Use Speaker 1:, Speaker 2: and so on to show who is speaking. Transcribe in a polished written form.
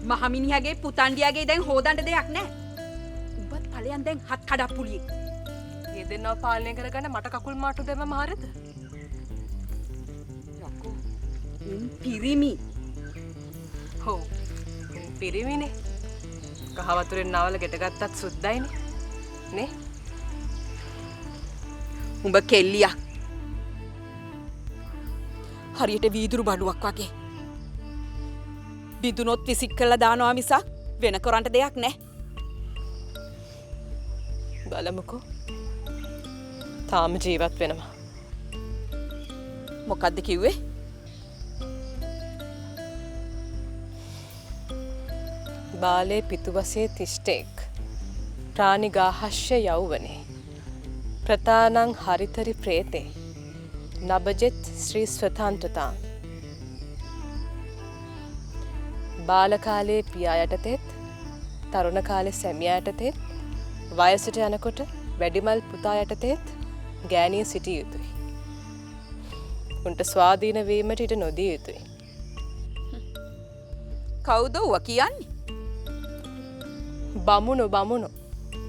Speaker 1: මහමිනිහගේ පුතණ්ඩියාගේ දැන් හොදන්න දෙයක් නැහැ. උඹත් ඵලයන් දැන් හත් කඩප්පුලියෙක්.
Speaker 2: මේ දෙන්නව පාලනය කරගන්න මට කකුල් මාට්ටු දෙන්නම හරියද?
Speaker 1: යකෝ. පිරිමි.
Speaker 2: හොව්. පිරිමිනේ. කහ වතුරෙන් නවල ගෙට ගත්තත් සුද්දයිනේ. නේ?
Speaker 1: උඹ කෙල්ලියක්. හරියට වීදුරු බඩුවක් වගේ. බිඳුනොත් විසික් කරලා දානවා මිසක් වෙන කරන්න දෙයක් නැහැ.
Speaker 2: බලමුකෝ. තාම ජීවත් වෙනවා.
Speaker 1: මොකද්ද කිව්වේ?
Speaker 2: බාලේ පිතුවසේ තිෂ්ඨෙක් ප්‍රාණිගාහශ්‍ය යෞවනේ ප්‍රතානං හරිතරි ප්‍රේතේ නබජෙත් ශ්‍රී ස්වතන්ත්‍රතාං බාල කාලේ පියා යටතේත් තරුණ කාලේ සැමියා යටතේත් වයසට යනකොට වැඩිමල් පුතා යටතේත් ගෑණිය සිටිය යුතුයි. උන්ට ස්වාධීන වීමට ඉඩ නොදිය යුතුයි.
Speaker 1: කවුද ඌව කියන්නේ?
Speaker 2: බමුණු